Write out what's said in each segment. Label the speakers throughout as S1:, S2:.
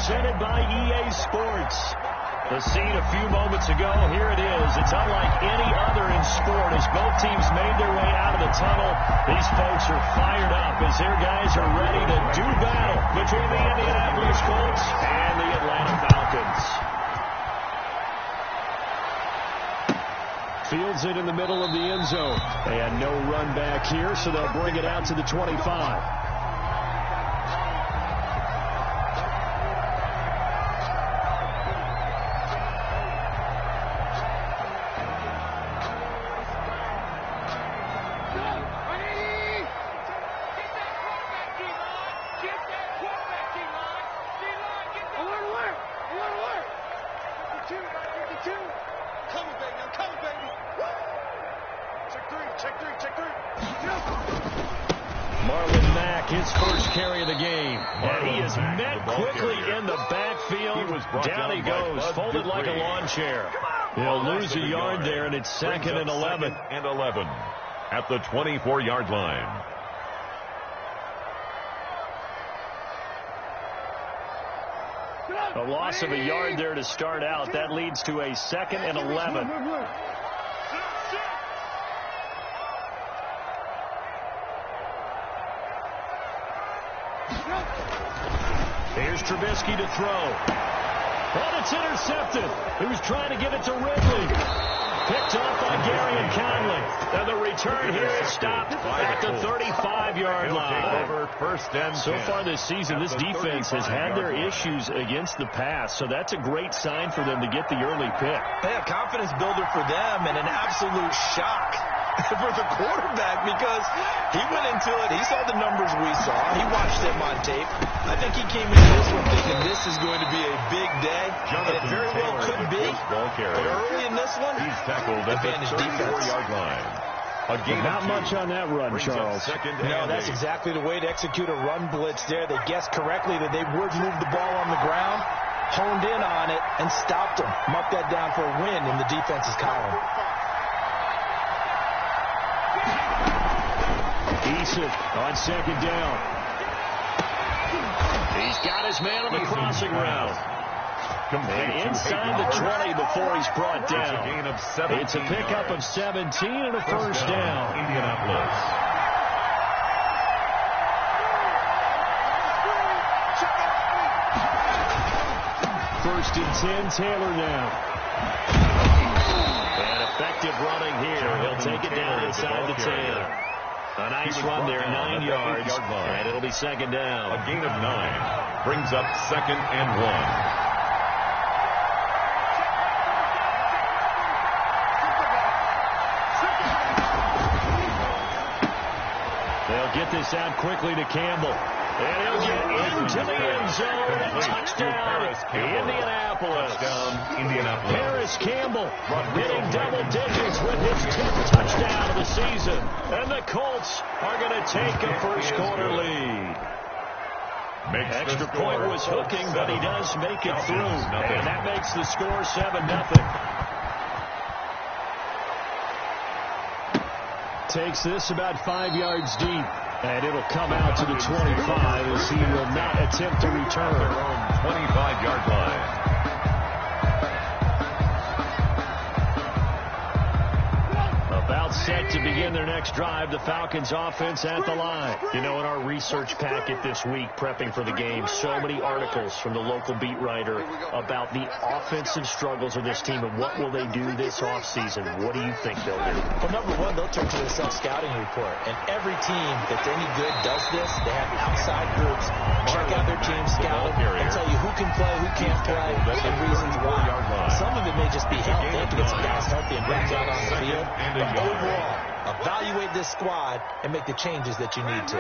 S1: presented by EA Sports. The scene a few moments ago, here it is. It's unlike any other in sport as both teams made their way out of the tunnel. These folks are fired up as their guys are ready to do battle between the Indianapolis Colts and the Atlanta Falcons. Fields it in the middle of the end zone. And no run back here, so they'll bring it out to the 25. His first carry of the game. And he is met quickly in the backfield. Down he goes, folded like a lawn chair. He'll lose a yard there, and it's 2nd and 11.
S2: And 11 at the 24-yard line.
S1: A loss of a yard there to start out. That leads to a 2nd and 11. Here's Trubisky to throw. And it's intercepted. He was trying to give it to Ridley. Picked off by Gary and Conley. And the return here is stopped at the 35-yard line. So far this season, this defense has had their issues against the pass. So that's a great sign for them to get the early pick.
S3: Yeah, confidence builder for them and an absolute shock for the quarterback because he went into it. He saw the numbers we saw. He watched them on tape. I think he came into this one thinking this is going to be a big day. And it very well could be. But early in this one,
S2: he's tackled at the 34-yard line.
S1: Not much on that run, Charles.
S3: No, that's exactly the way to execute a run blitz there. They guessed correctly that they would move the ball on the ground, honed in on it, and stopped them. Mark that down for a win in the defense's column.
S1: Eason on 2nd down. He's got his man on the crossing route. And inside the 20 before he's brought down. It's a pickup of 17 and a first down.
S2: Indianapolis.
S1: First and 10, Taylor now. And effective running here. He'll take it down inside the 10. A nice run there, 9 yards, and it'll be 2nd down.
S2: A gain of 9 brings up 2nd and 1.
S1: They'll get this out quickly to Campbell. And he'll get into the end zone. Touchdown, Indianapolis. Harris Campbell hitting double digits with his 10th touchdown of the season. And the Colts are going to take a first quarter lead. Extra point was hooking, but he does make it through. And that makes the score 7-0. Takes this about 5 yards deep. And it'll come out to the 25 as he will not attempt to return.
S2: Their own 25-yard line.
S1: About set to begin their next drive, the Falcons offense at the line. You know, in our research packet this week, prepping for the game, so many articles from the local beat writer about the offensive struggles of this team and what will they do this offseason. What do you think they'll do?
S3: Well, number one, they'll turn to their self-scouting report. And every team that's any good does this. They have outside groups, check out their team, scout them, and tell you who can play, who can't play, and reasons why. Some of it may just be health. They have to get some guys healthy and back out on the field. But overall, evaluate this squad and make the changes that you need to.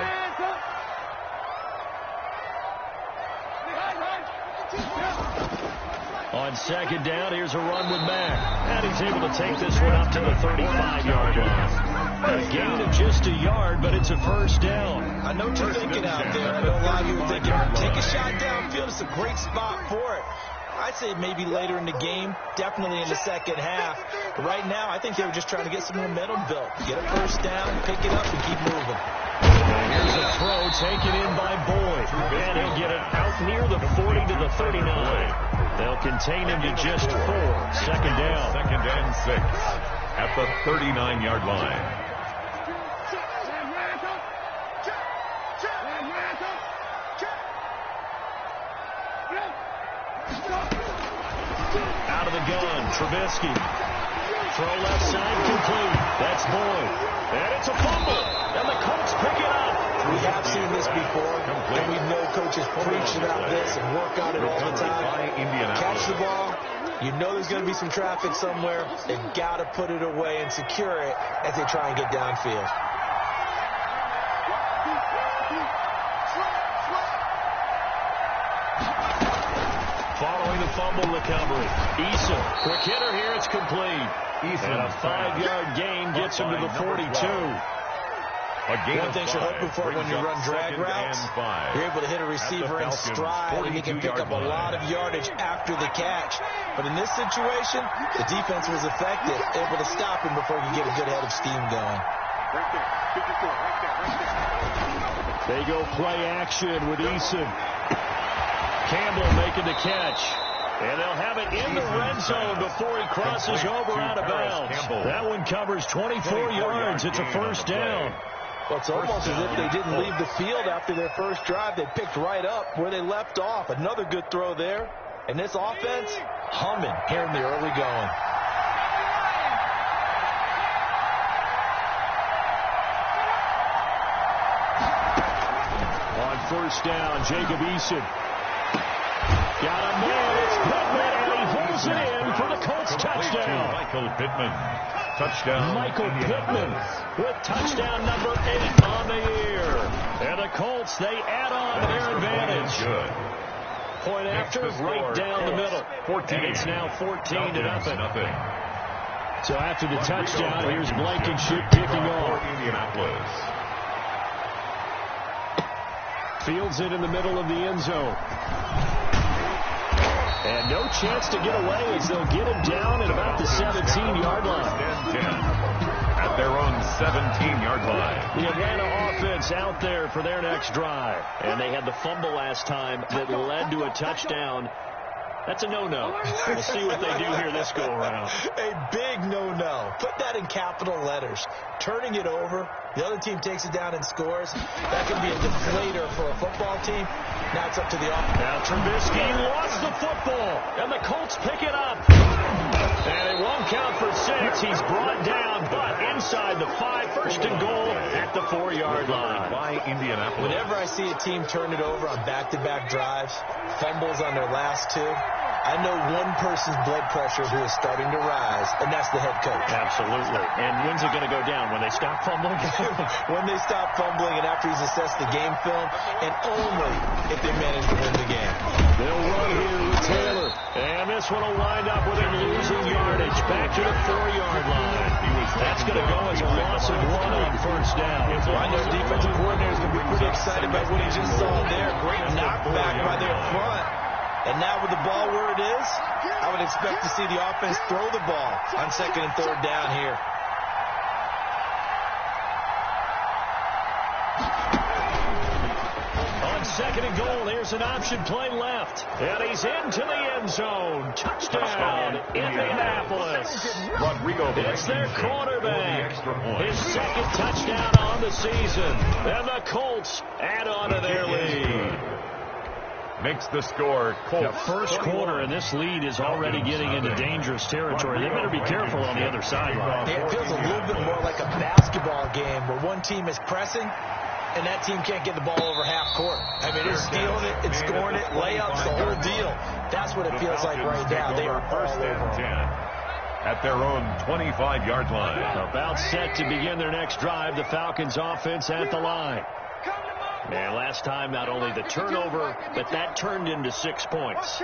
S1: On 2nd down, here's a run with Mack. And he's able to take this one up to the 35-yard line. A gain of just a yard, but it's a first down.
S3: I know what you're thinking out there. I know a lot of you are thinking, take a shot downfield. It's a great spot for it. I'd say maybe later in the game, definitely in the second half. But right now, I think they were just trying to get some momentum built. Get a first down, pick it up, and keep moving.
S1: Here's a throw taken in by Boyd. And he'll get it out near the 40 to the 39. They'll contain him to just 4. Second down.
S2: Second and 6 at the 39-yard line.
S1: Out of the gun, Trubisky. Throw left side, complete. That's Boyd. And it's a fumble. And the Colts pick it up.
S3: We have seen this before, and we know coaches preach about this and work on it all the time. Catch the ball. You know there's going to be some traffic somewhere. They've got to put it away and secure it as they try and get downfield.
S1: Following the fumble recovery, Eason, quick hitter here, it's complete. And a 5-yard gain gets him to the 42.
S3: One thing you're hoping for when you run drag routes, you're able to hit a receiver in stride, and he can pick up a lot of yardage after the catch. But in this situation, the defense was effective, able to stop him before he could get a good head of steam going.
S1: They go play action with Eason. Campbell making the catch. And they'll have it in the red zone before he crosses over out of bounds. That one covers 24 yards. It's a first down.
S3: Well, it's almost as if they didn't leave the field after their first drive. They picked right up where they left off. Another good throw there. And this offense, humming here in the early going.
S1: On first down, Jacob Eason. Got a man, it's Pittman, and he holds it in for the Colts touchdown.
S2: Michael Pittman. Touchdown.
S1: Michael Pittman with touchdown number 8 on the year. And the Colts, they add on to their advantage.
S2: Good.
S1: Point after, right down the middle.
S2: 14.
S1: And it's now 14 to nothing. So after the touchdown, here's Blankenship kicking off.
S2: Indianapolis.
S1: Fields it in the middle of the end zone. And no chance to get away as they'll get him down at about the 17-yard line.
S2: At their own 17-yard line.
S1: The Atlanta offense out there for their next drive. And they had the fumble last time that led to a touchdown. That's a no-no. We'll see what they do here this go-around.
S3: A big no-no. Put that in capital letters. Turning it over, the other team takes it down and scores. That can be a deflator for a football team. Now it's up to the offense.
S1: Now Trubisky lost the football, and the Colts pick it up. And it won't count for 6. He's brought down, but inside the 5, first and goal at the 4-yard line.
S2: By Indianapolis.
S3: Whenever I see a team turn it over on back-to-back drives, fumbles on their last 2, I know one person's blood pressure who is starting to rise, and that's the head coach.
S1: Absolutely. And when's it going to go down? When they stop fumbling?
S3: When they stop fumbling and after he's assessed the game film, and only if they manage to win the game.
S1: They'll run here with Taylor. And this one will wind up with him losing yardage. Back to the 4-yard line. That's going to go as a loss of 1 on first down.
S3: I know defensive coordinators going to be pretty excited about what he just saw there. Great knockback by their front. And now with the ball where it is, I would expect to see the offense throw the ball on 2nd and 3rd down here.
S1: On 2nd and goal, here's an option play left. And he's into the end zone. Touchdown, Indianapolis.
S2: Rodrigo.
S1: It's their quarterback. His 2nd touchdown on the season. And the Colts add on to their lead.
S2: Makes the score Colts.
S1: The first quarter, and this lead is already getting into dangerous territory. They better be careful on the other sideline.
S3: It feels a little bit more like a basketball game where one team is pressing and that team can't get the ball over half court. I mean, they're stealing it and scoring it, layups, the whole deal. That's what it feels like right now. They are first and
S2: 10 at their own 25-yard line.
S1: About set to begin their next drive, the Falcons offense at the line. And last time, not only the turnover, but that turned into 6 points.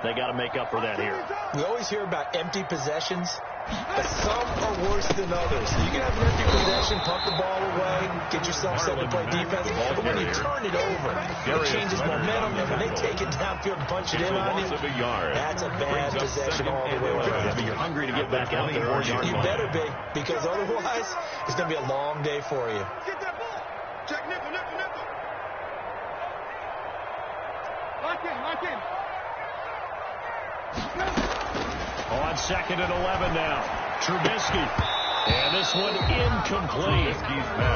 S1: They got to make up for that here.
S3: We always hear about empty possessions. But some are worse than others. You can have an empty possession, punt the ball away, get yourself set to play defense. But when you turn it over, it changes momentum. And when they take it downfield and punch it in on you, that's a bad possession all the way around.
S1: You're hungry to get back out there.
S3: You better be, because otherwise, it's going to be a long day for you.
S4: Get that ball. Check nipple. Lock in.
S1: On 2nd and 11 now. Trubisky. And this one incomplete.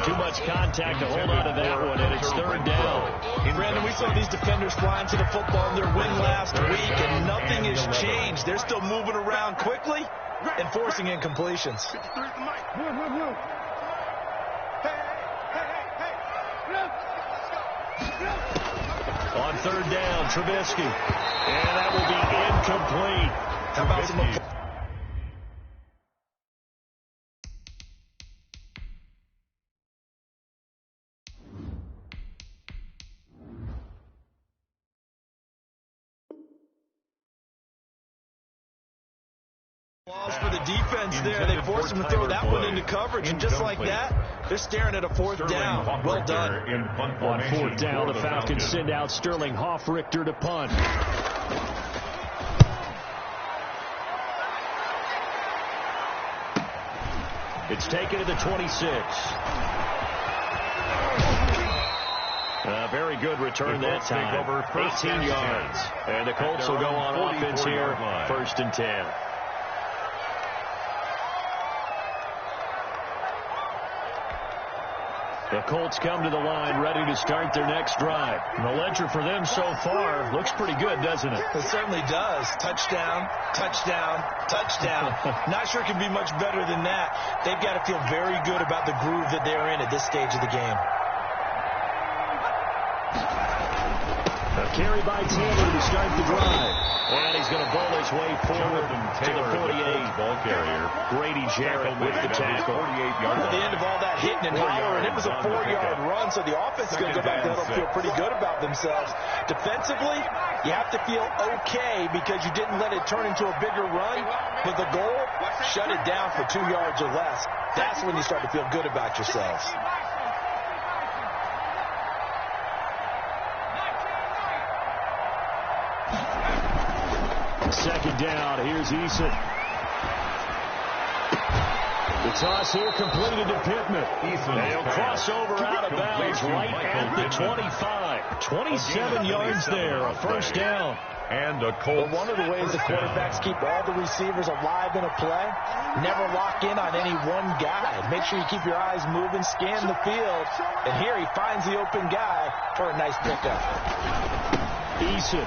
S1: Too much contact to hold on to that one, and it's 3rd down.
S3: Brandon, we saw these defenders flying to the football in their win last week, and nothing has changed. They're still moving around quickly and forcing incompletions.
S1: On 3rd down, Trubisky. And that will be incomplete.
S3: How about some balls for the defense there? They forced him to throw that one into coverage, and just like that, they're staring at a 4th down. Well done.
S1: On 4th down, the Falcons send out Sterling Hoffrichter to punt. It's taken to the 26. Very good return that time. 18 yards. And the Colts will go on offense here, 1st and 10. The Colts come to the line ready to start their next drive. And the ledger for them so far looks pretty good, doesn't it?
S3: It certainly does. Touchdown. Not sure it can be much better than that. They've got to feel very good about the groove that they're in at this stage of the game.
S1: A carry by Taylor to start the drive. And he's going to bowl his way forward to the 48.
S2: Ball carrier.
S1: Grady Jarrett with the tackle.
S3: At the end of all that hitting and hollering, it was a 4-yard run, so the offense is going to go back there and feel pretty good about themselves. Defensively, you have to feel okay because you didn't let it turn into a bigger run, but the goal, shut it down for 2 yards or less. That's when you start to feel good about yourselves.
S1: Second down. Here's Eason. The toss here completed to Pittman. They'll cross over out of bounds right at the 25. 27 yards there. A 1st down.
S2: And a Colts.
S3: One of the ways the quarterbacks keep all the receivers alive in a play, never lock in on any one guy. Make sure you keep your eyes moving, scan the field. And here he finds the open guy for a nice pickup.
S1: Eason.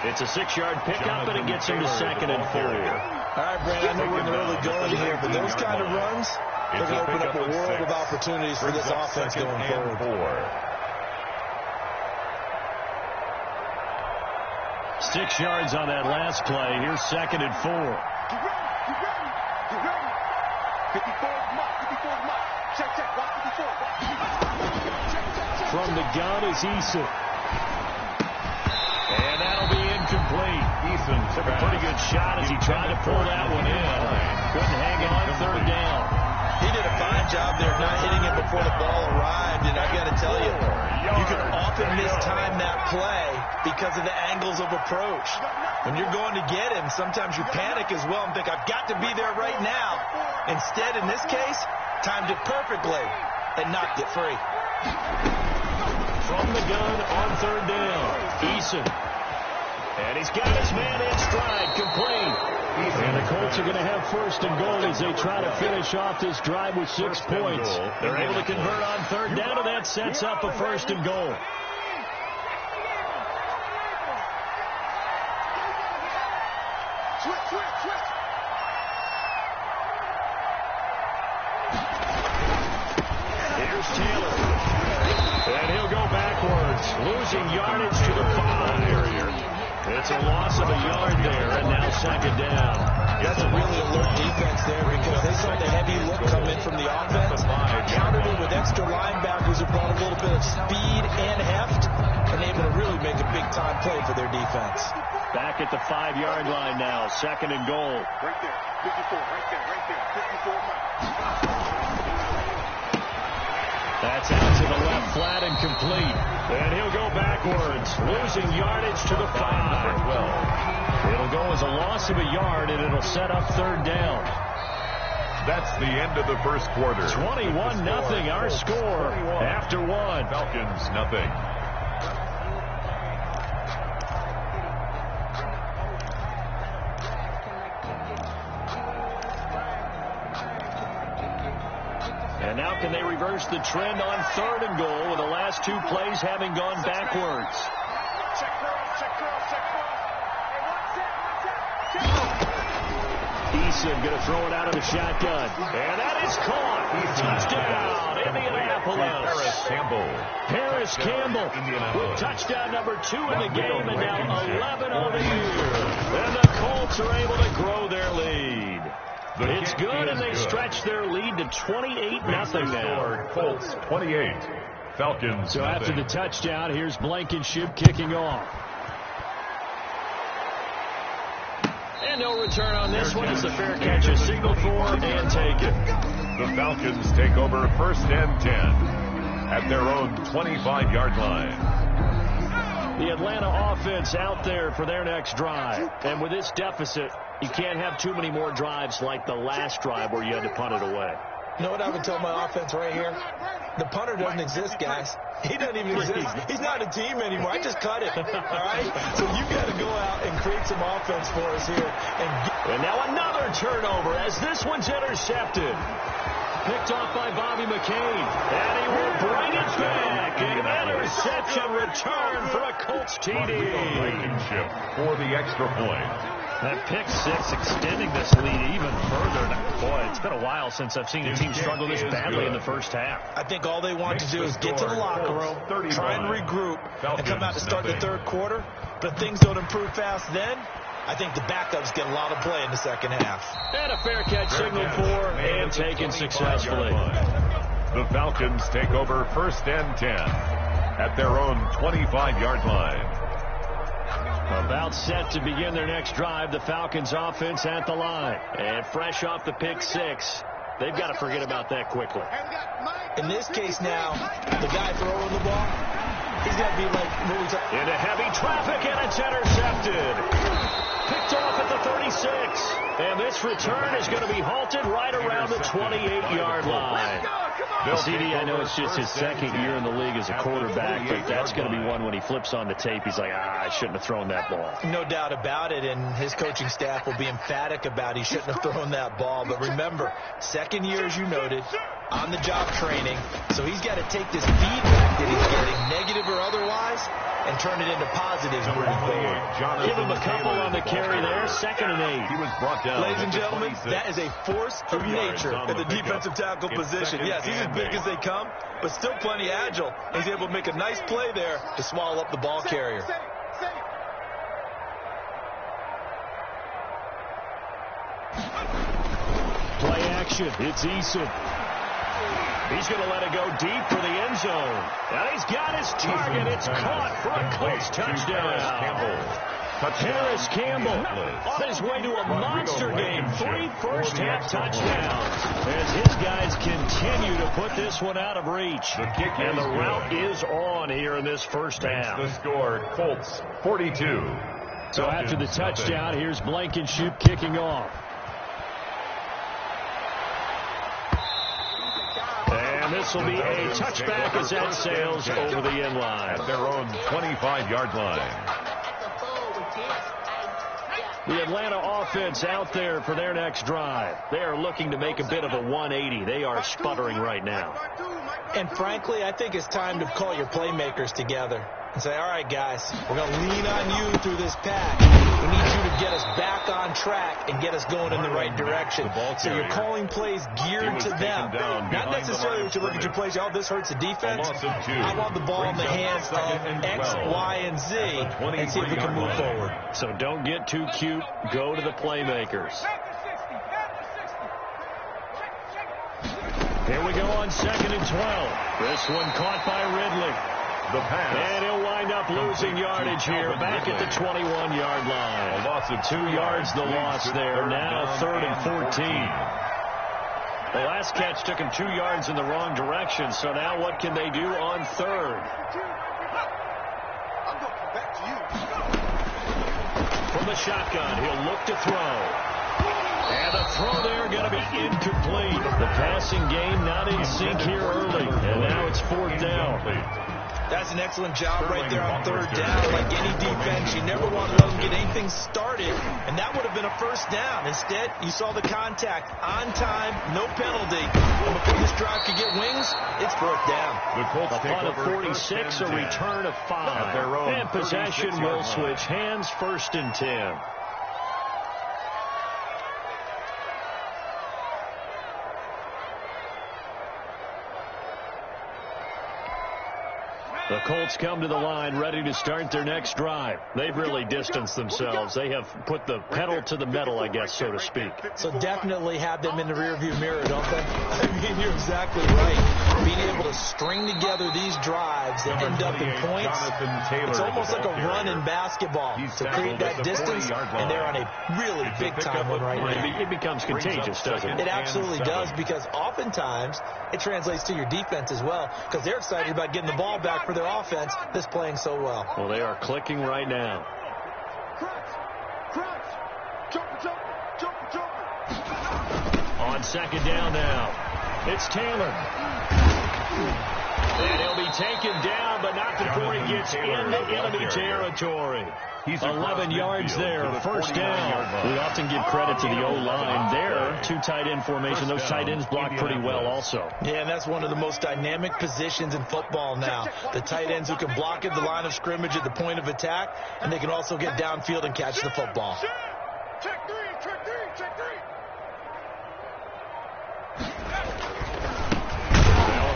S1: It's a 6-yard pickup, and it gets him to 2nd and 4.
S3: All right, Brandon, I know we're in the early going here, but those kind of runs, they're going to open up a world of opportunities for this offense going forward.
S1: 6 yards on that last play. Here's 2nd and 4.
S4: Get ready. 54 mark. Check. Watch 54.
S1: From the gun is Eason. And that'll be incomplete. Eason took a pretty good shot as he tried to pull that one in. Couldn't hang on 3rd down.
S3: He did a fine job there not hitting it before the ball arrived, and I've got to tell you, you can often mistime that play because of the angles of approach. When you're going to get him, sometimes you panic as well and think, I've got to be there right now. Instead, in this case, timed it perfectly and knocked it free.
S1: From the gun on 3rd down, Eason. And he's got his man in stride, complete. And the Colts are going to have 1st and goal as they try to finish off this drive with 6 points. They're able to convert on 3rd down, and that sets up a 1st and goal.
S4: Switch.
S1: Here's Taylor. And he'll go backwards, losing yardage to the 5. It's a loss of a yard there, and now 2nd down.
S3: That's a really alert defense there because they saw the heavy look come in from the offense, countered it with extra linebackers who brought a little bit of speed and heft, and able to really make a big-time play for their defense.
S1: Back at the 5-yard line now. 2nd and goal.
S4: Right there. 54. Right there. 54 miles.
S1: That's out to the left flat and complete. And he'll go backwards, losing yardage to the 5. It'll go as a loss of a yard, and it'll set up 3rd down.
S2: That's the end of the first quarter.
S1: 21-0 our score after 1.
S2: Falcons nothing.
S1: And now can they reverse the trend on 3rd and goal with the last 2 plays having gone backwards? Eason going to throw it out of the shotgun. And that is caught. Touchdown, Indianapolis. Paris Campbell with touchdown number 2 in the game and now 11 on the year. And the Colts are able to grow their lead. It's good, and they stretch their lead to 28-0 now.
S2: Colts 28. Falcons
S1: So
S2: nothing.
S1: after the touchdown, here's Blankenship kicking off. And no return on this one. It's a fair catch, a signal for, and take it.
S2: The Falcons take over 1st and 10 at their own 25-yard line.
S1: The Atlanta offense out there for their next drive. And with this deficit, you can't have too many more drives like the last drive where you had to punt it away.
S3: You know what I would tell my offense right here? The punter doesn't exist, guys. He doesn't even exist. He's not a team anymore. I just cut it. All right? So you got to go out and create some offense for us here.
S1: And now another turnover as this one's intercepted. Picked off by Bobby McCain. And he will bring it back. An interception return for a Colts TD.
S2: Blankenship for the extra point.
S1: That pick 6 extending this lead even further. Boy, it's been a while since I've seen a team struggle this badly in the first half.
S3: I think all they want to do is get to the locker room, try and regroup, and come out to start the 3rd quarter. But if things don't improve fast then, I think the backups get a lot of play in the 2nd half.
S1: And a fair catch signaled for and taken successfully.
S2: The Falcons take over 1st and 10 at their own 25-yard line.
S1: About set to begin their next drive, the Falcons offense at the line. And fresh off the pick 6, they've got to forget about that quickly.
S3: In this case now, the guy throwing the ball, he's got to be like
S1: into heavy traffic, and it's intercepted. Picked off at the 36. And this return is going to be halted right around the 28-yard line. CD, I know it's just his 2nd year in the league as a quarterback, but that's going to be one when he flips on the tape. He's like, I shouldn't have thrown that ball.
S3: No doubt about it, and his coaching staff will be emphatic about he shouldn't have thrown that ball. But remember, 2nd year, as you noted, on-the-job training. So he's got to take this feedback that he's getting, negative or otherwise, and turn it into positives moving forward.
S1: Give him a couple on the carry there. 2nd and 8.
S2: He was brought down.
S3: Ladies and gentlemen, that is a force of nature in the defensive tackle position. Yes, he's as big as they come, but still plenty agile. He's able to make a nice play there to swallow up the ball carrier.
S1: Play action. It's Eason. He's going to let it go deep for the end zone. And he's got his target. It's caught for a Colts touchdown. Paris Campbell on his way to a monster game. 3 first-half touchdowns as his guys continue to put this one out of reach. And the route is on here in this first half.
S2: The score, Colts 42.
S1: So after the touchdown, here's Blankenship kicking off. And this will be a touchback as that sails over the end line.
S2: At their own 25-yard line.
S1: The Atlanta offense out there for their next drive. They are looking to make a bit of a 180. They are sputtering right now.
S3: And frankly, I think it's time to call your playmakers together and say, all right, guys, we're going to lean on you through this pack. We need you to get us back on track and get us going in the right direction. So you're calling plays geared to them. Not necessarily that you look at your plays, oh, this hurts the defense. I want the ball in the hands of X, Y, and Z and see if we can move forward.
S1: So don't get too cute. Go to the playmakers. Here we go on 2nd and 12. This one caught by Ridley.
S2: The pass.
S1: And he'll wind up losing yardage here back at the 21-yard line.
S2: A loss of
S1: 2 yards the loss there. Now 3rd and 14. The last catch took him 2 yards in the wrong direction. So now what can they do on 3rd?
S4: I'm going to come back to you.
S1: From the shotgun, he'll look to throw. And the throw there going to be incomplete. The passing game not in sync here early. And now it's 4th down.
S3: That's an excellent job right there on 3rd down. Like any defense, you never want to let them get anything started, and that would have been a 1st down. Instead, you saw the contact on time, no penalty. And before this drive could get wings, it's 4th down.
S2: The Colts
S1: A
S2: take
S1: punt of
S2: over
S1: 46, a return of 5. And possession will switch hands, 1st and 10. The Colts come to the line ready to start their next drive. They've really distanced themselves. They have put the pedal to the metal, I guess, so to speak.
S3: So definitely have them in the rearview mirror, don't they? I mean, you're exactly right. Being able to string together these drives that end up in points, it's almost like a run in basketball to create that distance, and they're on a really big-time one right now.
S1: It becomes contagious, doesn't it?
S3: It absolutely does, because oftentimes it translates to your defense as well, because they're excited about getting the ball back for their offense that's playing so well.
S1: Well, they are clicking right now. On 2nd down now, it's Taylor. And he'll be taken down, but not before he gets into enemy territory. 11 yards there, 1st down. We often give credit to the O-line there. 2 tight end formation. Those tight ends block pretty well also.
S3: Yeah, and that's one of the most dynamic positions in football now. The tight ends who can block at the line of scrimmage at the point of attack, and they can also get downfield and catch the football.
S4: Check three.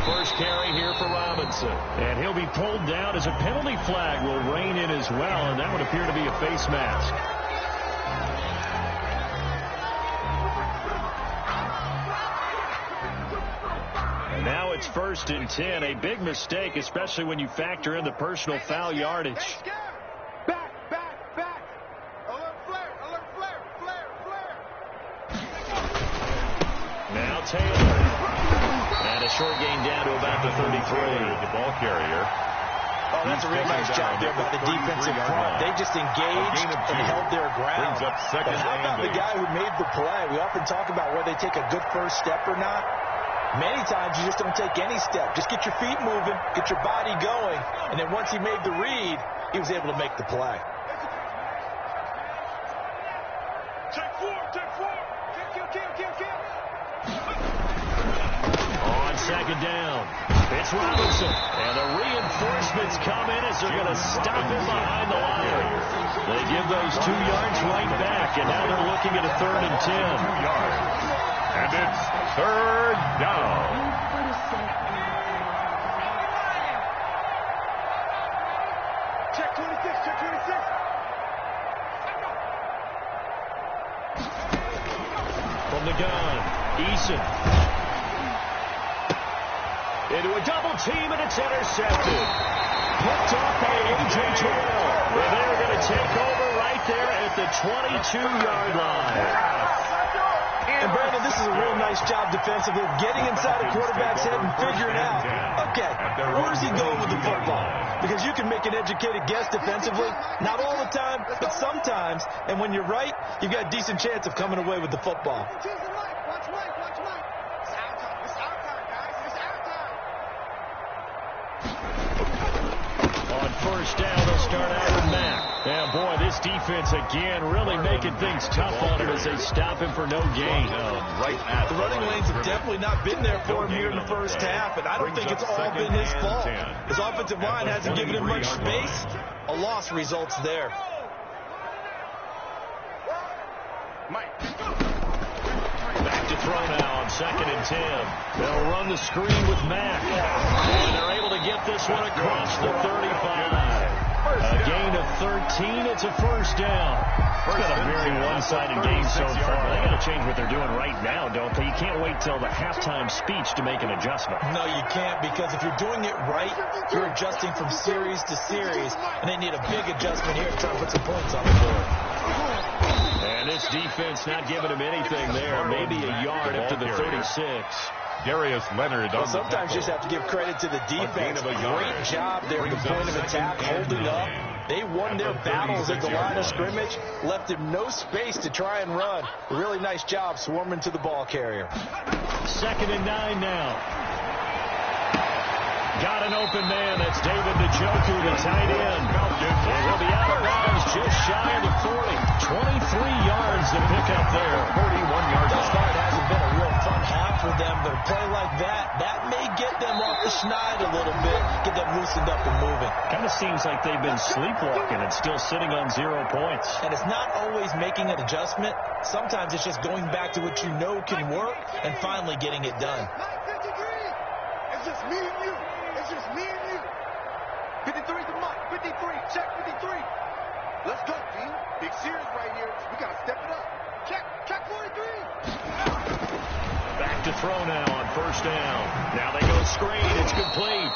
S1: First carry here for Robinson. And he'll be pulled down as a penalty flag will rein in as well, and that would appear to be a face mask. And now it's 1st and 10. A big mistake, especially when you factor in the personal foul yardage.
S4: Back. Alert flare.
S1: Now Taylor. And a short gain down to about the 33.
S2: The ball carrier.
S3: Oh, that's a real nice job there by the defensive front. They just engaged and held their ground.
S2: Brings up 2nd
S3: But how about
S2: and
S3: the guy who made the play? We often talk about whether they take a good first step or not. Many times you just don't take any step. Just get your feet moving, get your body going, and then once he made the read, he was able to make the play.
S4: Check four. Kill.
S1: On 2nd down, it's Robinson. And the reinforcements come in as they're going to stop him behind the line. They give those 2 yards right back, and now they're looking at a 3rd and 10.
S2: 2 yards. And it's 3rd down.
S4: Check 26.
S1: From the gun, Eason. Into a double team, and it's intercepted. Picked off by A.J. Terrell. Well, they're going to take over right there at the 22-yard line.
S3: And, Brandon, this is a real nice job defensively, getting inside a quarterback's head and figuring out, okay, where's he going with the football? Because you can make an educated guess defensively, not all the time, but sometimes. And when you're right, you've got a decent chance of coming away with the football.
S4: Watch right. It's our time, guys. It's our time.
S1: On 1st down, they'll start out with Mack. And, boy, this defense, again, really making things tough on him as they stop him for no gain.
S3: The running lanes have definitely not been there for him here in the first half, and I don't think it's all been his fault. His offensive line hasn't given him much space. A loss results there.
S1: Back to throw now on 2nd and 10. They'll run the screen with Mack. And they're able to get this one across the 35. A gain of 13. It's a first down. It's been a very one-sided game so far. They got to change what they're doing right now, don't they? You can't wait till the halftime speech to make an adjustment.
S3: No, you can't, because if you're doing it right, you're adjusting from series to series, and they need a big adjustment here to try to put some points on the board.
S1: And this defense not giving him anything there. Maybe a yard up to the 36.
S2: Darius Leonard.
S3: Well, sometimes you just have to give credit to the defense. Great job there at the point of attack, holding up. They won their battles at the line of scrimmage, left him no space to try and run. Really nice job swarming to the ball carrier.
S1: 2nd and 9 now. Got an open man. That's David Njoku, the tight end. And he'll be out of bounds just shy of the 40. 23 yards to pick up there. 41 yards.
S3: Thus far, it hasn't been a real fun half for them, but a play like that may get them off the schneid a little bit, get them loosened up and moving.
S1: Kind of seems like they've been sleepwalking and still sitting on 0 points.
S3: And it's not always making an adjustment. Sometimes it's just going back to what you know can work and finally getting it done.
S4: It's just me and you. It's just me and you. 53 to Mike. 53. Check 53. Let's go, D. Big series right here. We got to step it up. Check 43.
S1: Back to throw now on first down. Now they go screen. It's complete.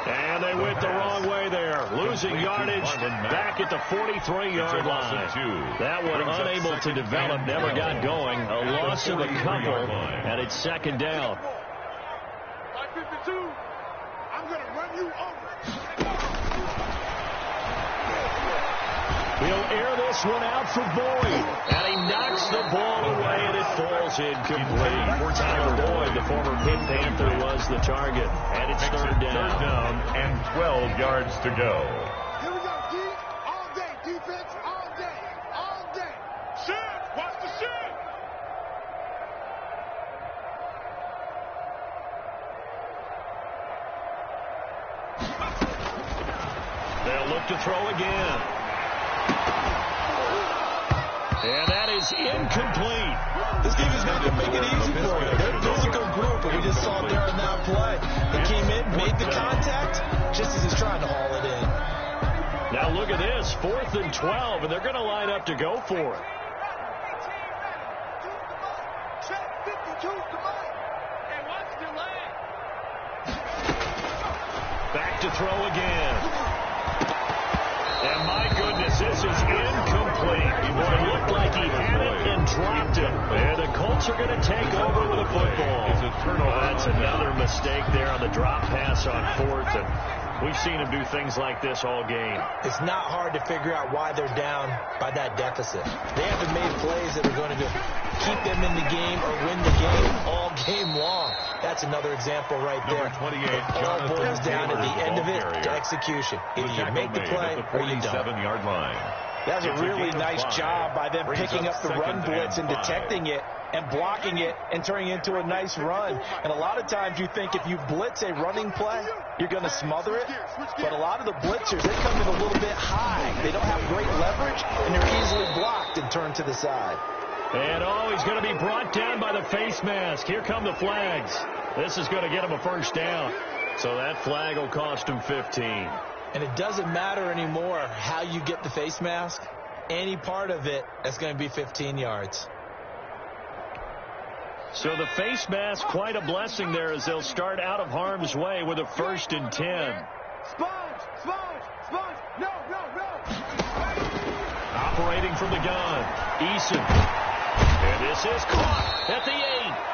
S1: And they went the wrong way there. Losing yardage back at the 43-yard line. That one unable to develop, never got going. A loss of a couple, and it's 2nd down.
S4: 52. I'm going to run you over.
S1: He'll air this one out for Boyd. And he knocks the ball away, and it falls incomplete. Tyler Boyd, the former Pitt Panther, was the target. And it's 3rd down.
S2: 3rd down and 12 yards to go.
S4: Here we go, D. All day, defense. All day. All day. Shift. Watch the shift.
S1: They'll look to throw again. And that is incomplete.
S3: This team is not going to make it easy for you. They're a physical group, and we just saw it there in that play. He came in, made the contact, just as he's trying to haul it in.
S1: Now look at this, 4th and 12, and they're going to line up to go for it.
S4: Check 52 to Mike. And watch the leg.
S1: Back to throw again. And my goodness, this is incomplete. It looked like he had it and dropped it. And the Colts are going to take over with the football.
S2: It's a turnover.
S1: That's another mistake there on the drop pass on 4th. And we've seen him do things like this all game.
S3: It's not hard to figure out why they're down by that deficit. They haven't made plays that are going to keep them in the game or win the game all game long. That's another example right there.
S2: Number 28,
S3: it all boils down at the end of it to execution. Either you make the play or you don't.
S2: 47-yard line.
S3: That was a really nice job by them picking up the run blitz and detecting it and blocking it and turning it into a nice run. And a lot of times you think if you blitz a running play, you're going to smother it. But a lot of the blitzers, they come in a little bit high. They don't have great leverage, and they're easily blocked and turned to the side.
S1: And he's going to be brought down by the face mask. Here come the flags. This is going to get him a first down. So that flag will cost him 15.
S3: And it doesn't matter anymore how you get the face mask. Any part of it, that's going to be 15 yards.
S1: So the face mask, quite a blessing there as they'll start out of harm's way with a 1st and 10.
S4: Sponge. No.
S1: Operating from the gun, Eason. And this is caught at the 8.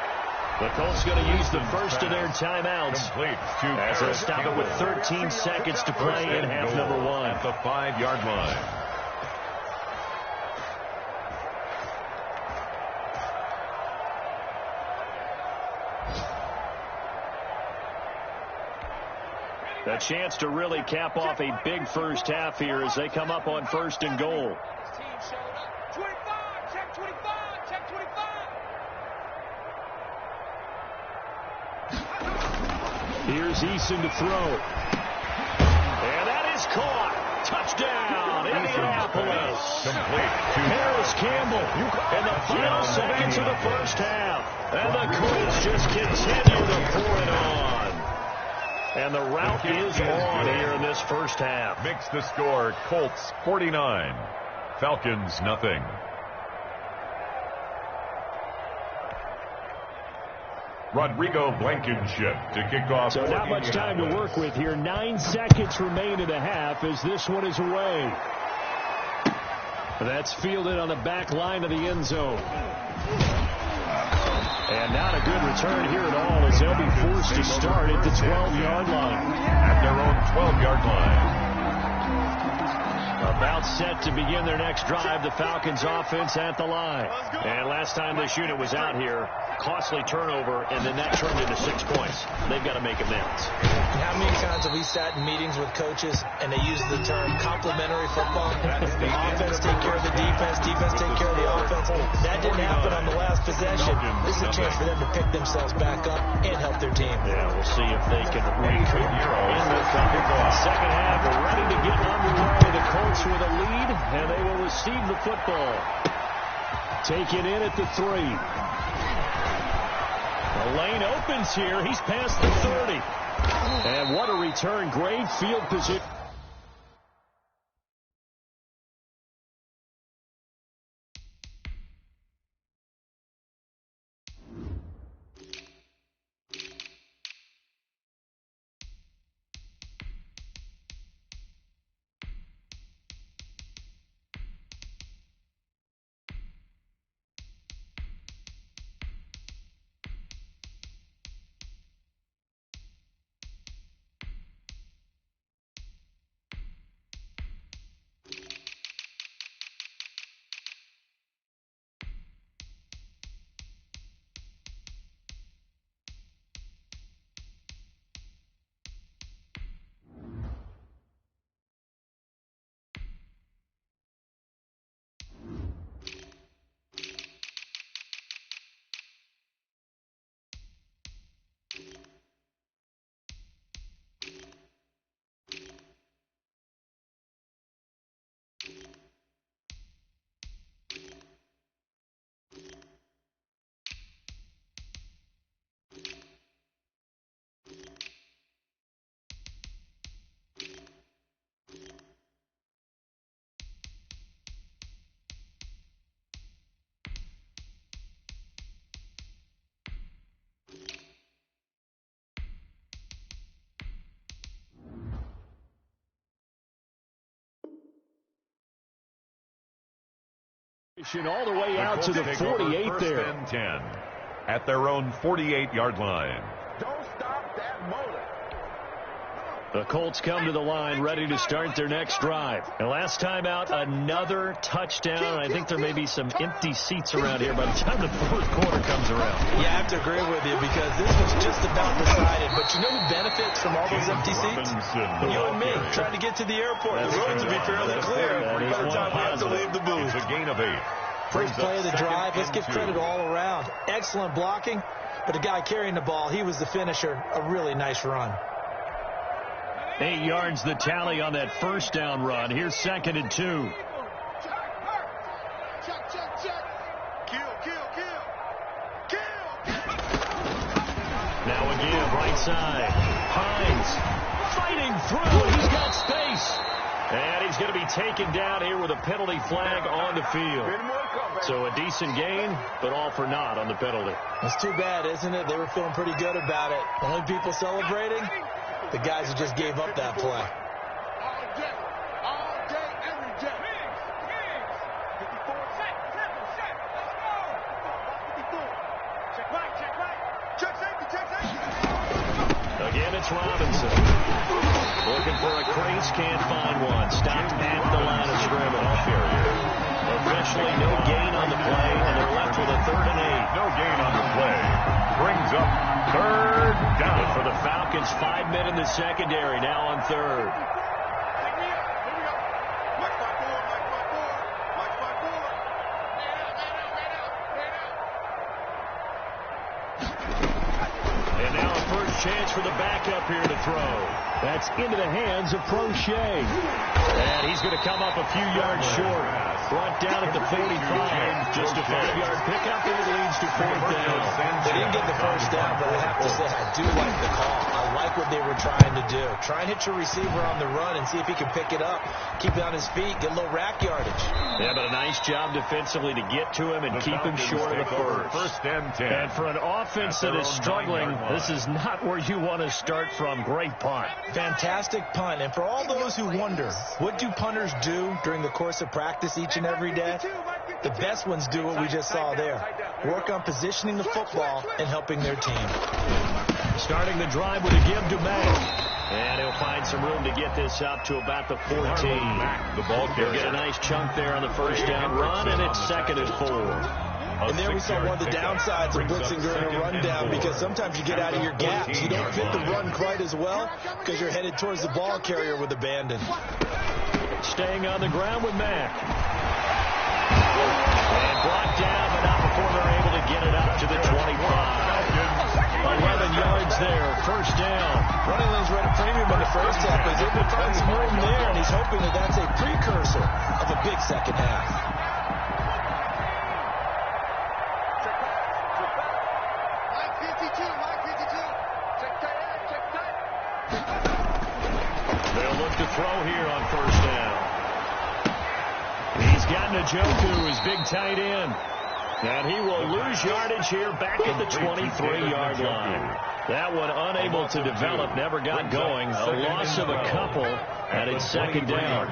S1: The Colts going to use the first of their timeouts as they stop it with 13 seconds to play in half number 1.
S2: At the 5-yard line.
S1: A chance to really cap off a big first half here as they come up on 1st and goal.
S4: 25, check 25, check 25.
S1: Here's Eason to throw. And that is caught. Touchdown, Indianapolis. Harris Campbell in the final seconds of the first half. And the Colts just continue to pour it on. And the route is on here in this first half.
S2: Makes the score Colts 49, Falcons nothing. Rodrigo Blankenship to kick off.
S1: So not much time to work with here. 9 seconds remain in the half as this one is away. That's fielded on the back line of the end zone. And not a good return here at all as they'll be forced to start at the 12-yard line.
S2: At their own 12-yard line.
S1: About set to begin their next drive, the Falcons offense at the line. And last time this unit was out here, costly turnover, and then that turned into 6 points. They've got to make amends.
S3: How many times have we sat in meetings with coaches and they use the term complementary football? The offense take care of the defense, defense take care of the offense. That didn't happen on the last possession. This is a chance for them to pick themselves back up and help their team.
S1: Yeah, we'll see if they can recoup in the second half. We're ready to get underway. The Colts with a lead, and they will receive the football. Taken in at the 3. The lane opens here. He's past the 30. And what a return. Great field position. All the way out to the 48 there.
S2: And 10 at their own 48-yard line.
S4: Don't stop that motor.
S1: The Colts come to the line ready to start their next drive. And last time out, another touchdown. I think there may be some empty seats around here by the time the fourth quarter comes around.
S3: Yeah, I have to agree with you because this was just about decided. But you know who benefits from all those empty seats? You and me, trying to get to the airport. The roads will be fairly clear by the time we have to leave the booth.
S2: It's a gain of 8.
S3: First play of the drive. Let's give credit all around. Excellent blocking, but the guy carrying the ball, he was the finisher. A really nice run.
S1: 8 yards the tally on that first down run. Here's 2nd and 2. Now again, right side. Hines fighting through. He's got space. And he's going to be taken down here with a penalty flag on the field. So a decent gain, but all for naught on the penalty.
S3: It's too bad, isn't it? They were feeling pretty good about it. The only people celebrating, the guys who just gave up that play.
S4: All day, every day. 54, check, let's go. 54. Check right, check right. Check safety, check safety.
S1: Again, it's Robinson. Looking for a crease, can't find one. Stopped at the line of scrimmage. Officially no gain on the play, and they're left with a 3rd and 8.
S2: No gain on the play. Brings up 3rd down.
S1: For the Falcons, 5 men in the secondary, now on 3rd. And now a first chance for the backup here to throw. That's into the hands of Prochet. And he's going to come up a few yards short. Brought down at the 45. Just a 5-yard pickup, and it leads to 4th down.
S3: They didn't get the first down, but I have to say I do like the call. I like what they were trying to do. Try and hit your receiver on the run and see if he can pick it up, keep it on his feet, get a little rack yardage.
S1: Yeah, but a nice job defensively to get to him and keep him short of the first.
S2: First and 10.
S1: And for an offense that is struggling, this is not where you want to start from. Great punt.
S3: Fantastic punt. And for all those who wonder, what do punters do during the course of practice each and every day? The best ones do what we just saw there. Work on positioning the football and helping their team.
S1: Starting the drive with a give to Mack. And he'll find some room to get this up to about the 14.
S2: The ball
S1: He'll get a nice chunk there on the first down run, and it's 2nd and 4.
S3: And there we saw one of the downsides of blitzing during a rundown, because sometimes you get out of your gaps. You don't fit the run quite as well because you're headed towards the ball carrier with abandon.
S1: Staying on the ground with Mack. And brought down, but not before they're able to get it up to the 25. 11 yards there, first down.
S3: Running those red a premium in the first half, but he's able to find some room there, and he's hoping that that's a precursor of a big second half.
S1: They'll look to throw here on first down. He's got Njoku, his big tight end. And he will lose yardage here back at the 23-yard line. That one unable to develop, never got going. A loss of a couple, and it's 2nd down.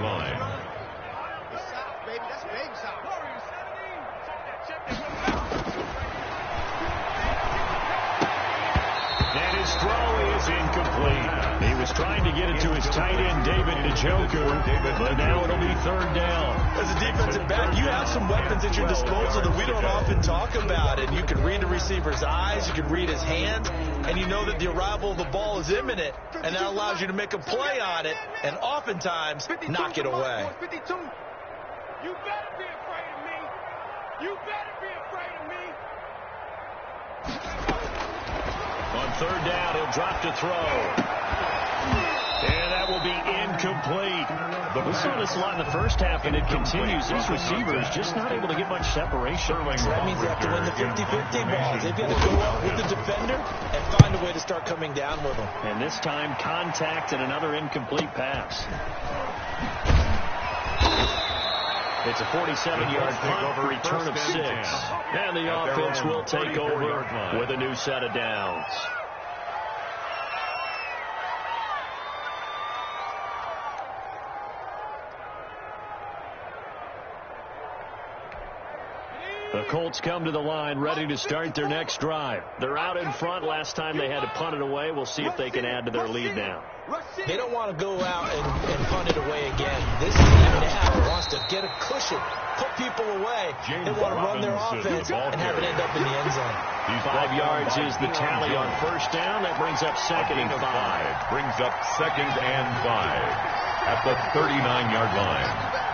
S1: And his throw is incomplete. He was trying to get it to his tight end, David Njoku, but now it'll be 3rd down.
S3: As a defensive back, you have some weapons at your disposal that we don't often talk about. And you can read the receiver's eyes, you can read his hands, and you know that the arrival of the ball is imminent, and that allows you to make a play on it, and oftentimes knock it away.
S4: You better be afraid of me. You better be afraid of me.
S1: On 3rd down, he'll drop to throw. And that will be incomplete. We saw this a lot in the first half, and it continues. These receivers just not able to get much separation.
S3: So that means they have to win the 50-50 balls. They've got to go up with the defender and find a way to start coming down with them.
S1: And this time, contact and another incomplete pass. It's a 47-yard punt for return of 6. And the offense will take over with a new set of downs. The Colts come to the line ready to start their next drive. They're out in front. Last time they had to punt it away. We'll see if they can add to their lead now.
S3: They don't want to go out and punt it away again. This team now wants to get a cushion, put people away. They want to run their offense and have it end up in the end zone.
S1: 5 yards is the tally on first down. That brings up 2nd and 5.
S2: Brings up 2nd and 5 at the 39-yard line.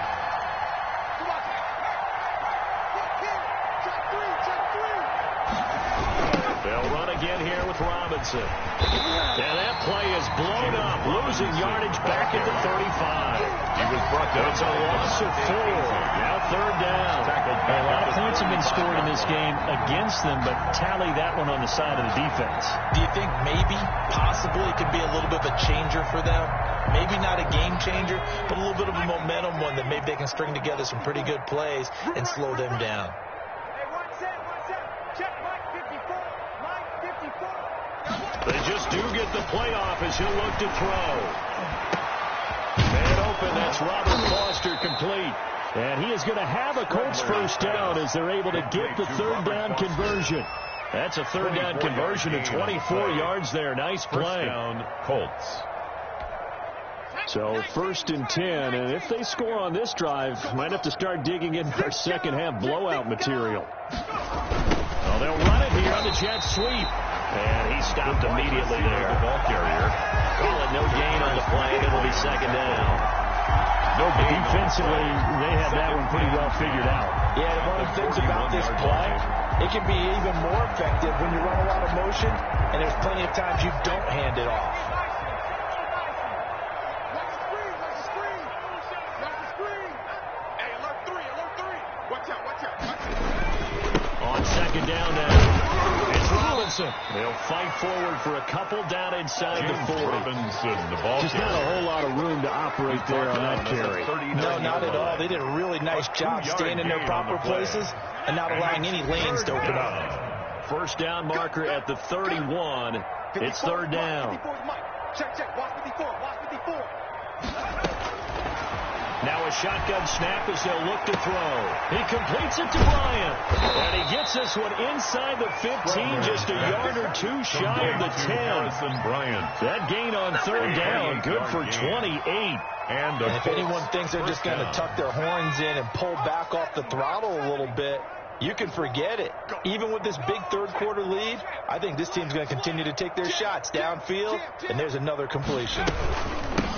S1: They'll run again here with Robinson. And that play is blown up, losing yardage back at the 35.
S2: He was brought down.
S1: It's a loss of 4. Now 3rd down.
S5: A lot of points have been scored in this game against them, but tally that one on the side of the defense.
S3: Do you think maybe, possibly, it could be a little bit of a changer for them? Maybe not a game changer, but a little bit of a momentum one that maybe they can string together some pretty good plays and slow them down.
S1: They just do get the playoff as he'll look to throw. Man open, that's Robert Foster complete. And he is going to have a Colts first down as they're able to get the 3rd down conversion. That's a 3rd down conversion of 24 yards there. Nice play.
S2: First down, Colts.
S1: So 1st and 10, and if they score on this drive, might have to start digging in their second half blowout material. Well, they'll run it here on the jet sweep. And he stopped immediately there.
S2: The ball carrier.
S1: Call it no gain on the play, and it'll be 2nd down.
S5: No, defensively, they had that one pretty well figured out.
S3: Yeah, one of the things about this play, it can be even more effective when you run a lot of motion, and there's plenty of times you don't hand it off.
S4: Hey, alert 3. Watch out.
S1: On 2nd down now. It's
S5: Robinson.
S1: They'll fight forward for a couple down inside the 40.
S2: Robinson, the ball
S5: Just not a whole lot of room to operate there on that carry.
S3: No, not at all. They did a really nice job staying in their proper places and not allowing any lanes to open up.
S1: First down marker at the 31. It's third down.
S4: Check. Watch 54. Watch 54.
S1: Now a shotgun snap as they'll look to throw. He completes it to Bryant. And he gets this one inside the 15, just a yard or two shy of the 10. That gain on third down, good for 28.
S3: And if anyone thinks they're just going to tuck their horns in and pull back off the throttle a little bit, you can forget it. Even with this big third-quarter lead, I think this team's going to continue to take their shots downfield, and there's another completion.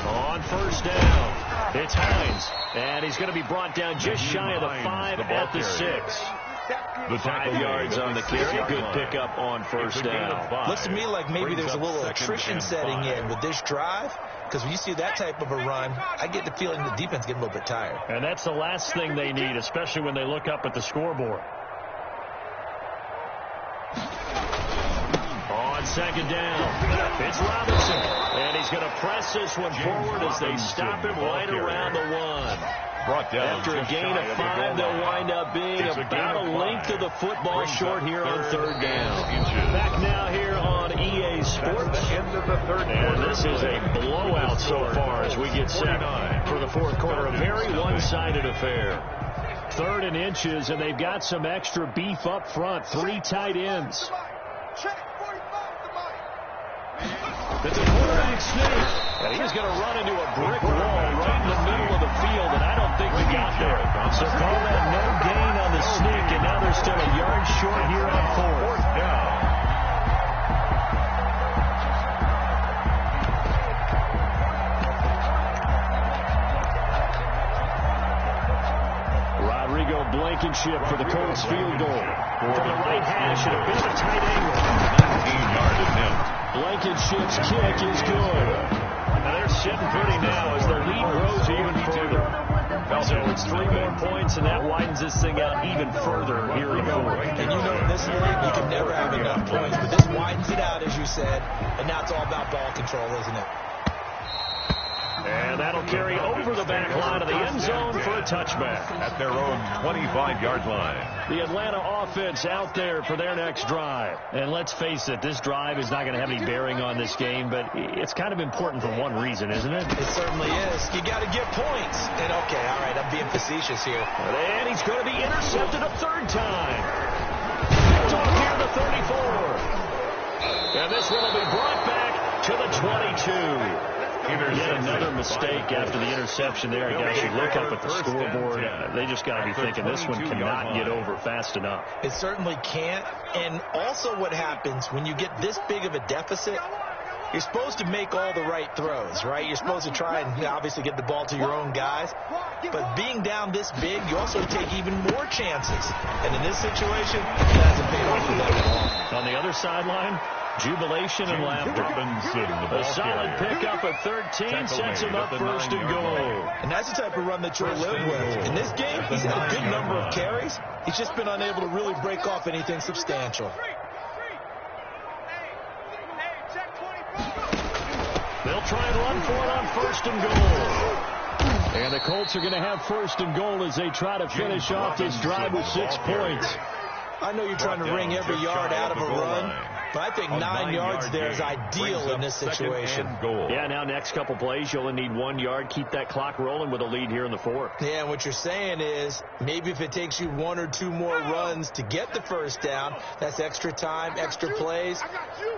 S1: On first down, it's Hines, and he's going to be brought down just shy of the 5 at the 6. The 5 yards on the carry. Good pickup on first down.
S3: Looks to me like maybe there's a little attrition setting in with this drive, because when you see that type of a run, I get the feeling the defense getting a little bit tired.
S5: And that's the last thing they need, especially when they look up at the scoreboard.
S1: On second down, it's Robinson, and he's going to press this one forward as they stop him right around the 1. After a gain of 5, they'll wind up being about a length of the football short here on third down. Back now here on EA Sports. And this is a blowout so far as we get set for the fourth quarter. A very one-sided affair. 3rd and inches, and they've got some extra beef up front. 3 tight ends. It's a quarterback sneak, and he's going to run into a brick wall right in the middle of the field, and I don't think he got there. So call that no gain on the sneak, and now they're still a yard short here on 4th down. Rodrigo Blankenship for the Colts field goal. From the right hash at a bit of a tight angle. 19-yard attempt. Blankenship's kick is good. Now they're sitting pretty now as their lead grows even further. So it's 3 more points, and that widens this thing out even further here in 4th.
S3: And you know in this league, you can never have enough points, but this widens it out, as you said, and now it's all about ball control, isn't it?
S1: And that'll carry over the back line of the end zone for a touchback.
S2: At their own 25-yard line.
S1: The Atlanta offense out there for their next drive. And let's face it, this drive is not going to have any bearing on this game, but it's kind of important for one reason, isn't it?
S3: It certainly is. You got to get points. And okay, all right, I'm being facetious here.
S1: And he's going to be intercepted a 3rd time. Picked off here the 34. And this one will be brought back to the 22. Yet another mistake after the interception there. Guys, you look up at the scoreboard. They just got to be thinking this one cannot get over fast enough.
S3: It certainly can't. And also what happens when you get this big of a deficit, you're supposed to make all the right throws, right? You're supposed to try and obviously get the ball to your own guys. But being down this big, you also take even more chances. And in this situation, it hasn't paid off for them at all.
S1: On the other sideline, jubilation and laughter. A solid pickup at 13 sets him up 1st and goal.
S3: And that's the type of run that you'll live with. In this game, he's had a good number of carries. He's just been unable to really break off anything substantial.
S1: They'll try and run for it on 1st and goal. And the Colts are going to have 1st and goal as they try to finish off this drive with 6 points.
S3: I know you're trying to wring every yard out of a run, but I think 9 yards there is ideal in this situation.
S1: Yeah, now next couple plays, you'll only need 1 yard. Keep that clock rolling with a lead here in the 4th.
S3: Yeah, and what you're saying is maybe if it takes you 1 or 2 more runs to get the 1st down, that's extra time, extra plays.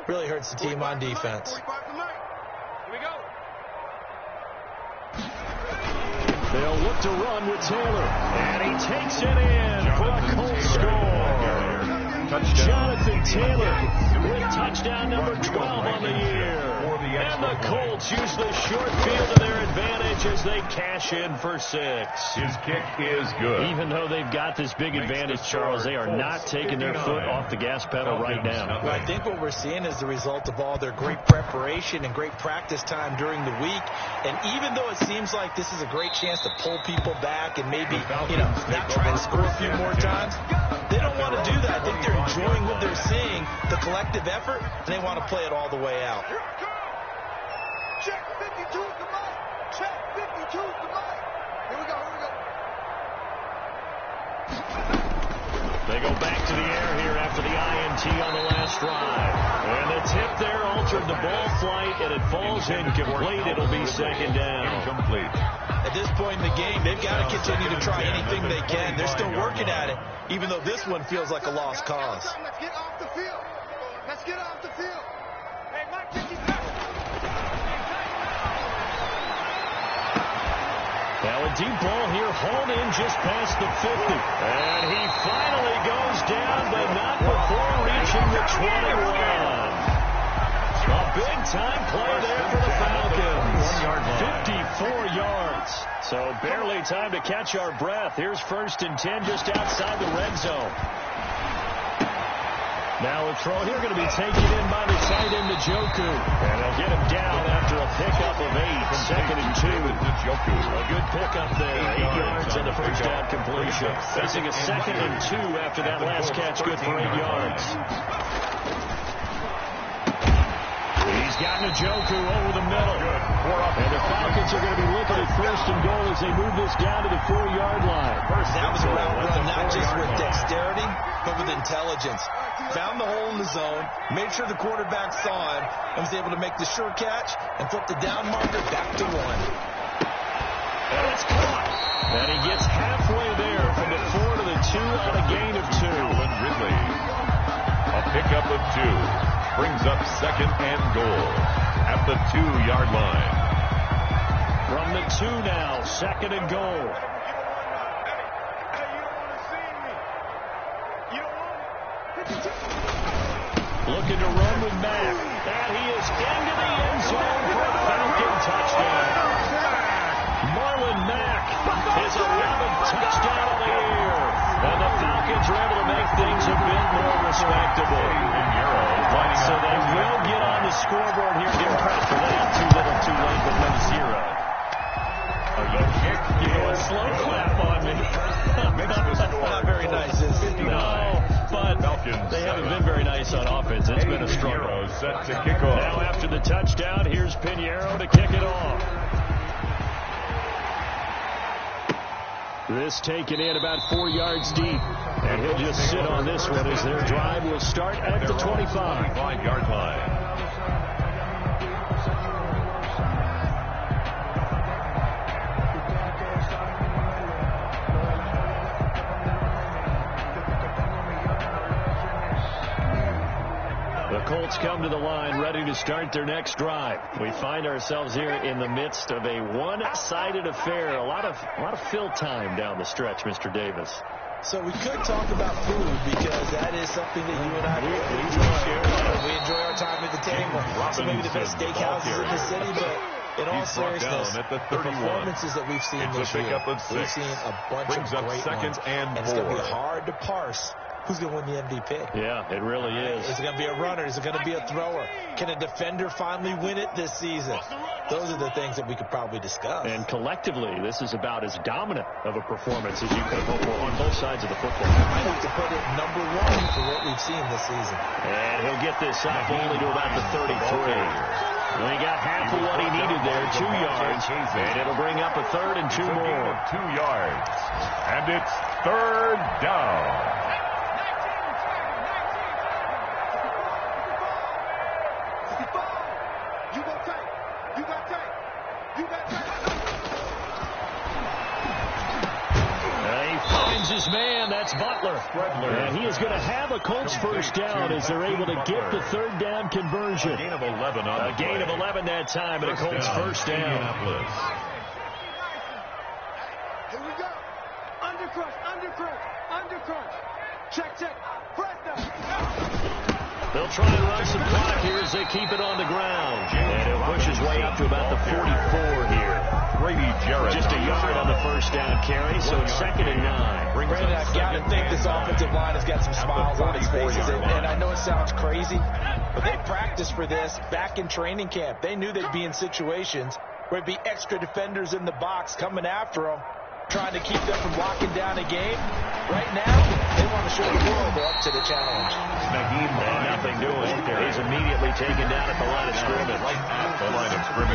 S3: Really hurts the team on defense.
S1: They'll look to run with Taylor. And he takes it in for a Colts score. Jonathan Taylor with touchdown number 12 on the year. And the Colts use the short field to their advantage as they cash in for 6.
S2: His kick is good.
S1: Even though they've got this big advantage, Charles, they are not taking their foot off the gas pedal right now.
S3: Well, I think what we're seeing is the result of all their great preparation and great practice time during the week. And even though it seems like this is a great chance to pull people back and maybe, not try and score a few more times, they don't want to do that. I think they're enjoying what they're seeing, the collective effort, and they want to play it all the way out.
S4: Here I come. Check 52's the mic. Check 52's the mic. Here we go, here we go.
S1: They go back to the air here after the INT on the last drive. And the tip there altered the ball flight, and it falls incomplete. It'll be second down.
S2: Incomplete.
S3: At this point in the game, they've got to continue to try anything they can. They're still working at it, even though this one feels like a lost cause.
S4: Let's get off the field. Let's get off the field. Hey, Mike, 50
S1: Now a deep ball here, hauled in just past the 50. And he finally goes down, but not before reaching the 21. A big-time play there for the Falcons. 54 yards. So barely time to catch our breath. Here's 1st and 10 just outside the red zone. Now a throw here going to be taken in by the tight end, Njoku. And they'll get him down after a pickup of 8. 2nd and 2. A good pickup there. 8 yards on the first down completion. Facing a 2nd and 2 after that last catch. Good for 8 yards. He's got Njoku over the middle. And the Falcons are going to be looking at 1st and goal as they move this down to the 4-yard line.
S3: That was a route run, not just with dexterity, but with intelligence. Found the hole in the zone, made sure the quarterback saw it, and was able to make the sure catch and flip the down marker back to 1.
S1: And it's caught. And he gets halfway there from the 4 to the 2 on a gain of 2.
S2: And Ridley. A pickup of 2. Brings up 2nd and goal at the 2-yard line.
S1: From the 2 now, 2nd and goal. Looking to run with Mack. And he is into the end zone for a Falcon touchdown. Marlon Mack, his 11th touchdown of the year. And the Falcons are able to make things a bit more respectable. So they will get on the scoreboard here. Give credit for that. Too little, too late, but no 0. You know, a slow clap on me.
S3: Not very nice, is it?
S1: No, but they haven't been very nice on offense. It's been a struggle.
S2: Set to kick off.
S1: Now after the touchdown, here's Pinheiro to kick it off. This taken in about 4 yards deep. And he'll just sit on this one as their drive will start at the 25.
S2: 25-yard line.
S1: The Colts come to the line ready to start their next drive. We find ourselves here in the midst of a one-sided affair. A lot of fill time down the stretch, Mr. Davis.
S3: So we could talk about food because that is something that you and I we enjoy our time at the table. So maybe the best steakhouses in the city, but in all seriousness, the performances that we've seen this year, we've seen a bunch of great ones, and it's going to be hard to parse who's going to win the MVP.
S1: Yeah, it really is.
S3: Is it going to be a runner? Is it going to be a thrower? Can a defender finally win it this season? Those are the things that we could probably discuss.
S1: And collectively, this is about as dominant of a performance as you could hope for on both sides of the football.
S3: I like to put it number 1 for what we've seen this season.
S1: And he'll get this up only to about the 33. Well, he got half of what he needed there, 2 yards, and it'll bring up a 3rd and 2 more.
S2: 2 yards, and it's 3rd down.
S1: His man, that's Butler. And he is going to have a Colts first down as they're able to get the 3rd down conversion.
S2: A gain of 11 on
S1: a gain of 11 that time, and a Colts first down.
S4: Here we go. Undercrush. Check. Press down.
S1: They'll try and run some clock here as they keep it on the ground. And it pushes way up to about the 44 here. Just a yard on the first down carry, so it's 2nd and 9.
S3: Brandon, I've got to think this offensive line has got some smiles on its faces. And I know it sounds crazy, but they practiced for this back in training camp. They knew they'd be in situations where it'd be extra defenders in the box coming after them. trying to keep them from locking down a game. Right now, they want to show the world they're up to the challenge.
S1: And nothing doing. He's immediately taken down at the line of scrimmage.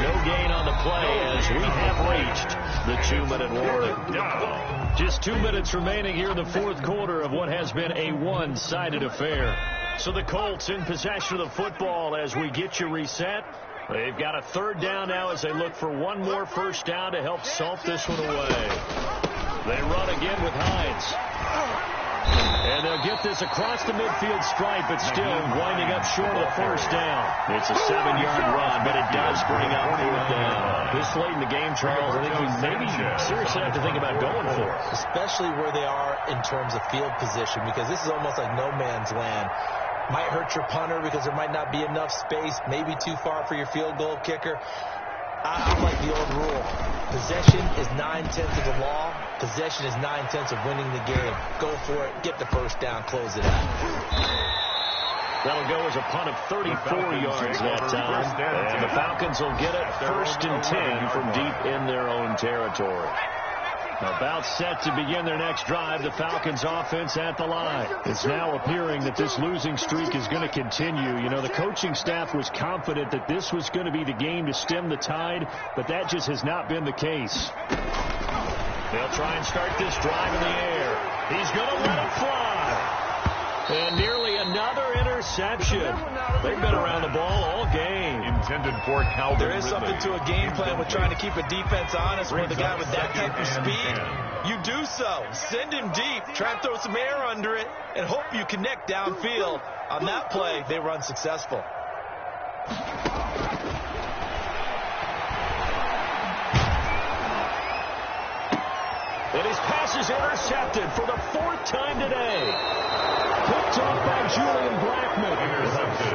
S1: No gain on the play as we have reached the 2-minute warning. Just 2 minutes remaining here in the fourth quarter of what has been a one-sided affair. So the Colts in possession of the football as we get you reset. They've got a third down now as they look for one more first down to help salt this one away. They run again with Hines. And they'll get this across the midfield stripe, but still winding up short of the first down. It's a 7-yard run, but it does bring up fourth down. This late in the game, Charles, I think we maybe seriously have to think about going for it.
S3: Especially where they are in terms of field position, because this is almost like no man's land. Might hurt your punter because there might not be enough space, maybe too far for your field goal kicker. I like the old rule. Possession is 9/10 of the law. Possession is 9/10 of winning the game. Go for it. Get the first down. Close it out.
S1: That'll go as a punt of 34 yards that time. And the Falcons will get it 1st and 10 from deep in their own territory. About set to begin their next drive, the Falcons offense at the line. It's now appearing that this losing streak is going to continue. You know, the coaching staff was confident that this was going to be the game to stem the tide, but that just has not been the case. They'll try and start this drive in the air. He's going to let it fly. And nearly another interception. They've been around the ball all game.
S2: Intended for Calvin.
S3: There is something to a game plan with trying to keep a defense honest with a guy with that type of speed. You do so. Send him deep. Try and throw some air under it and hope you connect downfield. On that play, they run successful.
S1: And his pass is intercepted for the 4th time today. Picked off by Julian Blackman.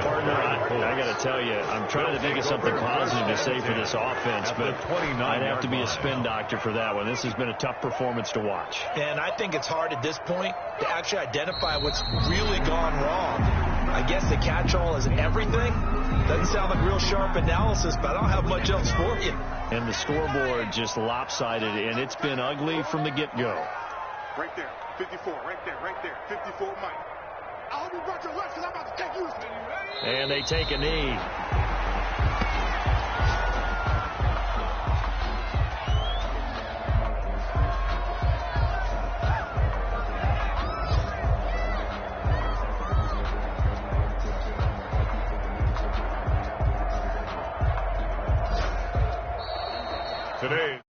S1: Partner, I got to tell you, I'm trying to think of something positive to say for this offense, but I'd have to be a spin doctor for that one. This has been a tough performance to watch.
S3: And I think it's hard at this point to actually identify what's really gone wrong. I guess the catch-all is everything. Doesn't sound like real sharp analysis, but I don't have much else for you.
S1: And the scoreboard just lopsided, and it's been ugly from the get-go.
S4: Right there, 54, right there, 54, Mike. I hope you brought your lunch because I'm about to take you.
S1: And they take a knee.
S2: Today.